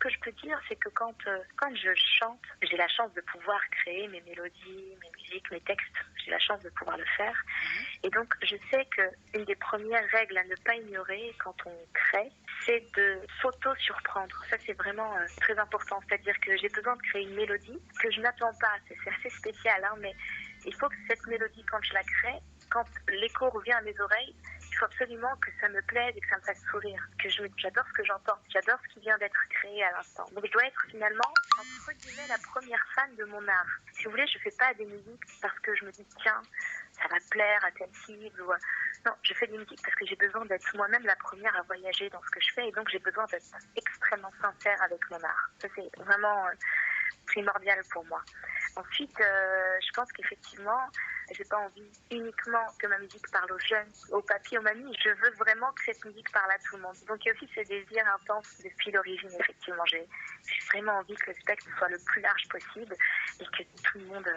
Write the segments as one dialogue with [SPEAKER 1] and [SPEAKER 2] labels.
[SPEAKER 1] que je peux dire, c'est que quand je chante, j'ai la chance de pouvoir créer mes mélodies, mes musiques, mes textes. J'ai la chance de pouvoir le faire. Et donc, je sais qu'une des premières règles à ne pas ignorer quand on crée, c'est de s'auto-surprendre. Ça, c'est vraiment très important. C'est-à-dire que j'ai besoin de créer une mélodie que je n'attends pas. C'est assez spécial, hein, mais il faut que cette mélodie, quand je la crée, quand l'écho revient à mes oreilles, il faut absolument que ça me plaise et que ça me fasse sourire. J'adore ce que j'entends. J'adore ce qui vient d'être créé à l'instant. Donc, je dois être finalement, entre guillemets, la première fan de mon art. Si vous voulez, je fais pas des musiques parce que je me dis, tiens, ça va plaire à telle cible ou... Non, je fais des musiques parce que j'ai besoin d'être moi-même la première à voyager dans ce que je fais et donc j'ai besoin d'être extrêmement sincère avec mon art. Ça, c'est vraiment primordial pour moi. Ensuite, je pense qu'effectivement, j'ai pas envie uniquement que ma musique parle aux jeunes, aux papis, aux mamies. Je veux vraiment que cette musique parle à tout le monde. Donc il y a aussi ce désir intense depuis l'origine, effectivement. J'ai vraiment envie que le spectre soit le plus large possible et que tout le monde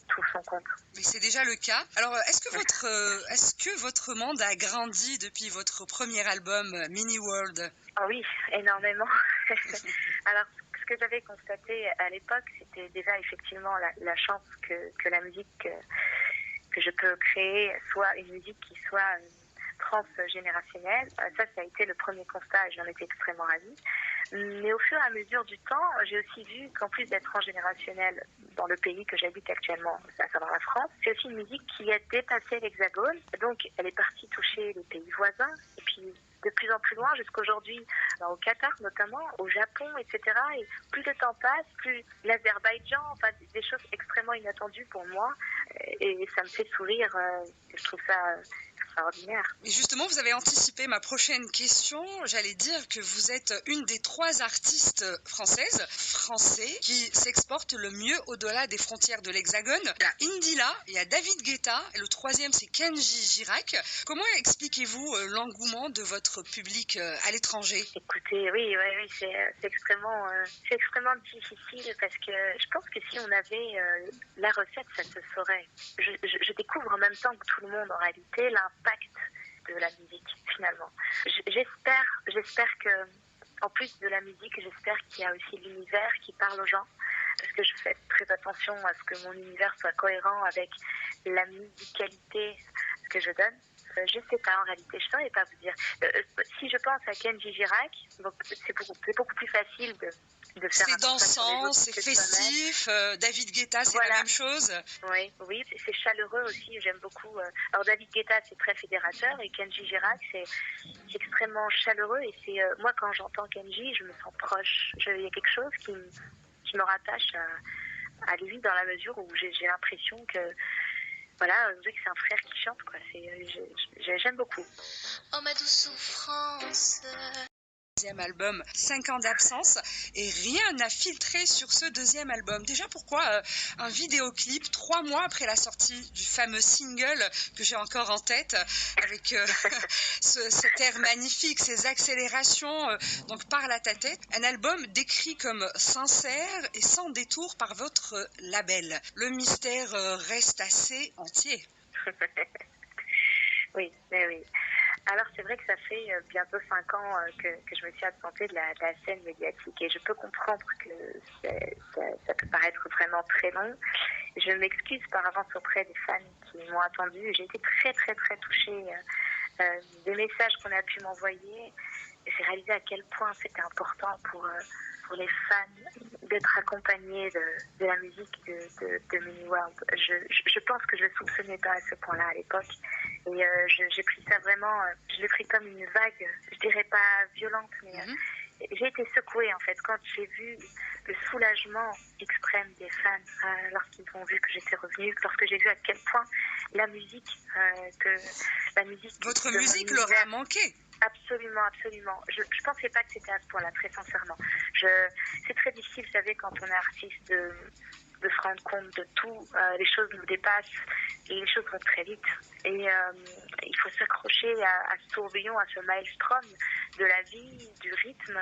[SPEAKER 1] trouve son compte.
[SPEAKER 2] Mais c'est déjà le cas. Alors, est-ce que votre monde a grandi depuis votre premier album, Mini World?
[SPEAKER 1] Oh oui, énormément. Alors, ce que j'avais constaté à l'époque, c'était déjà effectivement la chance que la musique que je peux créer soit une musique qui soit transgénérationnelle. Ça a été le premier constat et j'en étais extrêmement ravie. Mais au fur et à mesure du temps, j'ai aussi vu qu'en plus d'être transgénérationnelle dans le pays que j'habite actuellement, à savoir la France, c'est aussi une musique qui a dépassé l'Hexagone. Donc, elle est partie toucher les pays voisins et puis de plus en plus loin jusqu'aujourd'hui, au Qatar notamment, au Japon, etc. Et plus le temps passe, plus l'Azerbaïdjan, enfin des choses extrêmement inattendues pour moi. Et ça me fait sourire. Je trouve ça extraordinaire.
[SPEAKER 2] Et justement, vous avez anticipé ma prochaine question. J'allais dire que vous êtes une des 3 artistes français, qui s'exportent le mieux au-delà des frontières de l'Hexagone. Il y a Indila, il y a David Guetta, et le 3e, c'est Kenji Girac. Comment expliquez-vous l'engouement de votre public à l'étranger?
[SPEAKER 1] Écoutez, oui, c'est extrêmement difficile parce que je pense que si on avait la recette, ça se saurait. Je découvre en même temps que tout le monde en réalité l'impact de la musique finalement. J'espère que en plus de la musique, j'espère qu'il y a aussi l'univers qui parle aux gens parce que je fais très attention à ce que mon univers soit cohérent avec la musicalité que je donne. Je sais pas en réalité, je saurais pas vous dire. Si je pense à Kenji Girac, donc c'est beaucoup plus facile de faire
[SPEAKER 2] c'est dansant, c'est festif. David Guetta, c'est voilà. La même chose.
[SPEAKER 1] Oui, c'est chaleureux aussi. J'aime beaucoup. Alors David Guetta, c'est très fédérateur et Kenji Girac, c'est extrêmement chaleureux. Et c'est moi quand j'entends Kenji, je me sens proche. Il y a quelque chose qui me rattache à lui dans la mesure où j'ai l'impression que voilà, on dirait que c'est un frère qui chante, quoi. J'aime beaucoup.
[SPEAKER 2] Oh ma douce souffrance. Deuxième album, 5 ans d'absence, et rien n'a filtré sur ce deuxième album. Déjà, pourquoi un vidéoclip 3 mois après la sortie du fameux single que j'ai encore en tête, avec cet air magnifique, ces accélérations, donc parle à ta tête. Un album décrit comme sincère et sans détour par votre label. Le mystère reste assez entier.
[SPEAKER 1] Oui. Alors c'est vrai que ça fait bientôt 5 ans que je me suis absentée de la scène médiatique et je peux comprendre que ça peut paraître vraiment très long. Je m'excuse par avance auprès des fans qui m'ont attendue. J'ai été très très très touchée des messages qu'on a pu m'envoyer et j'ai réalisé à quel point c'était important pour les fans d'être accompagnés de la musique de Mini World. Je pense que je ne le soupçonnais pas à ce point-là à l'époque. Et j'ai pris ça vraiment, je l'ai pris comme une vague, je dirais pas violente, mais j'ai été secouée en fait quand j'ai vu le soulagement extrême des fans lorsqu'ils ont vu que j'étais revenue, lorsque j'ai vu à quel point la musique,
[SPEAKER 2] votre musique leur a manqué.
[SPEAKER 1] Absolument. Je pensais pas que c'était à ce point-là, très sincèrement. C'est très difficile, vous savez, quand on est artiste, de se rendre compte de tout. Les choses nous dépassent et les choses vont très vite. Et il faut s'accrocher à ce tourbillon, à ce maelstrom de la vie, du rythme.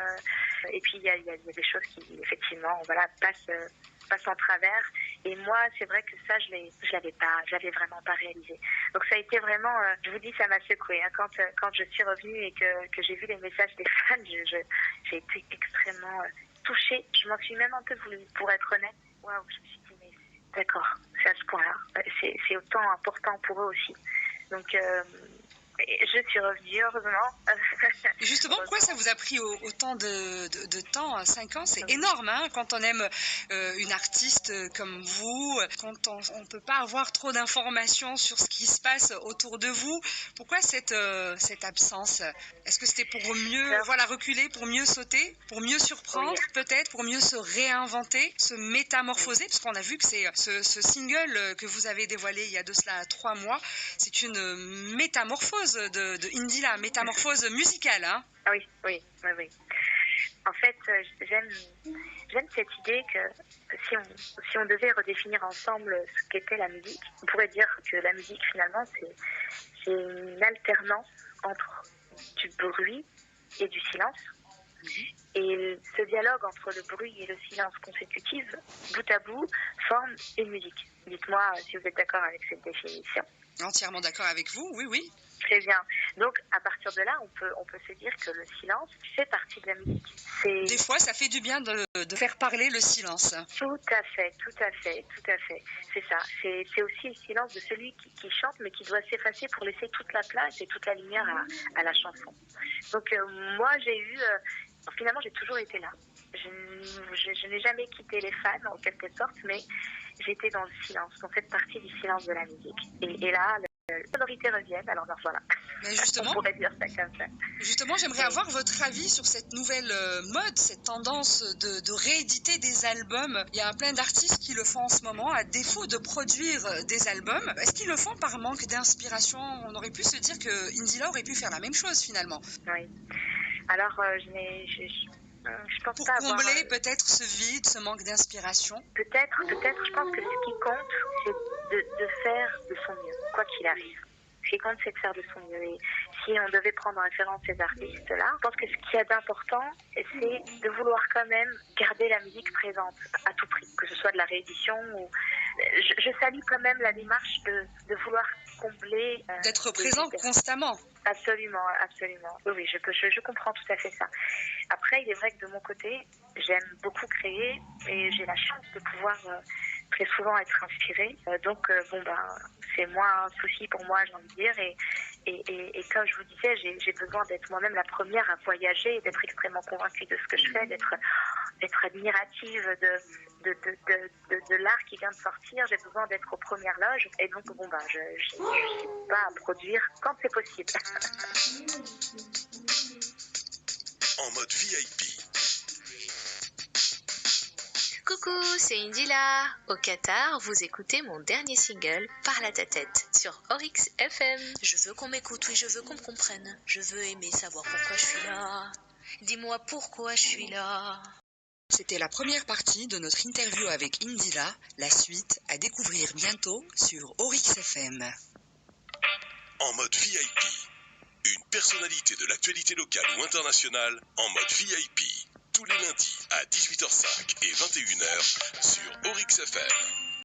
[SPEAKER 1] Et puis il y a des choses qui, effectivement, voilà, passent en travers. Et moi, c'est vrai que ça, je l'avais vraiment pas réalisé. Donc ça a été vraiment, je vous dis, ça m'a secoué. Hein. Quand je suis revenue et que j'ai vu les messages des fans, j'ai été extrêmement touchée. Je m'en suis même un peu voulu, pour être honnête. Waouh, je me suis dit, mais d'accord, c'est à ce point-là. C'est autant important pour eux aussi. Donc, je suis revenue, heureusement.
[SPEAKER 2] Et justement, pourquoi ça vous a pris autant de temps, 5 ans? C'est énorme, hein, quand on aime une artiste comme vous, quand on ne peut pas avoir trop d'informations sur ce qui se passe autour de vous. Pourquoi cette absence? Est-ce que c'était pour mieux reculer, pour mieux sauter, pour mieux surprendre,
[SPEAKER 1] Oui.
[SPEAKER 2] peut-être, pour mieux se réinventer, se métamorphoser? Parce qu'on a vu que c'est ce single que vous avez dévoilé il y a de cela 3 mois, c'est une métamorphose de Indila, métamorphose musicale, hein?
[SPEAKER 1] Ah oui. En fait, j'aime cette idée que si on devait redéfinir ensemble ce qu'était la musique, on pourrait dire que la musique, finalement, c'est une alternance entre du bruit et du silence. Et ce dialogue entre le bruit et le silence consécutif, bout à bout, forme une musique. Dites-moi si vous êtes d'accord avec cette définition.
[SPEAKER 2] Entièrement d'accord avec vous, oui.
[SPEAKER 1] Très bien. Donc, à partir de là, on peut se dire que le silence fait partie de la musique.
[SPEAKER 2] Des fois, ça fait du bien de faire parler le silence.
[SPEAKER 1] Tout à fait. C'est ça. C'est aussi le silence de celui qui chante, mais qui doit s'effacer pour laisser toute la place et toute la lumière à la chanson. Donc, moi, finalement, j'ai toujours été là. Je n'ai jamais quitté les fans, en quelque sorte, mais j'étais dans le silence, dans cette partie du silence de la musique. Et là, les sonorités reviennent, alors voilà.
[SPEAKER 2] Mais justement,
[SPEAKER 1] on pourrait dire ça comme ça.
[SPEAKER 2] Justement, j'aimerais avoir votre avis sur cette nouvelle mode, cette tendance de rééditer des albums. Il y a plein d'artistes qui le font en ce moment, à défaut de produire des albums. Est-ce qu'ils le font par manque d'inspiration? On aurait pu se dire que Indila aurait pu faire la même chose finalement.
[SPEAKER 1] Oui. Alors, je pense pas avoir...
[SPEAKER 2] Pour combler peut-être ce vide, ce manque d'inspiration.
[SPEAKER 1] Peut-être, je pense que ce qui compte, c'est de faire de son mieux, quoi qu'il arrive. Ce qui compte, c'est de faire de son mieux. Et si on devait prendre en référence ces artistes-là, je pense que ce qu'il y a d'important, c'est de vouloir quand même garder la musique présente à tout prix, que ce soit de la réédition ou... Je salue quand même la démarche de vouloir combler...
[SPEAKER 2] D'être présent constamment.
[SPEAKER 1] Absolument. Oui, je comprends tout à fait ça. Après, il est vrai que de mon côté, j'aime beaucoup créer et j'ai la chance de pouvoir très souvent être inspirée. Donc, c'est moins un souci pour moi, j'ai envie de dire. Et comme je vous disais, j'ai besoin d'être moi-même la première à voyager et d'être extrêmement convaincue de ce que je fais, d'être admirative de l'art qui vient de sortir. J'ai besoin d'être aux premières loges. Et donc, je n'hésite pas à produire quand c'est possible.
[SPEAKER 3] En mode VIP.
[SPEAKER 4] Coucou, c'est Indila. Au Qatar, vous écoutez mon dernier single, Parle à ta tête, sur Oryx FM. Je veux qu'on m'écoute, oui, je veux qu'on me comprenne. Je veux aimer savoir pourquoi je suis là. Dis-moi pourquoi je suis là.
[SPEAKER 2] C'était la première partie de notre interview avec Indila. La suite à découvrir bientôt sur Oryx FM.
[SPEAKER 3] En mode VIP. Une personnalité de l'actualité locale ou internationale en mode VIP. Tous les lundis à 18h05 et 21h sur Oryx FM.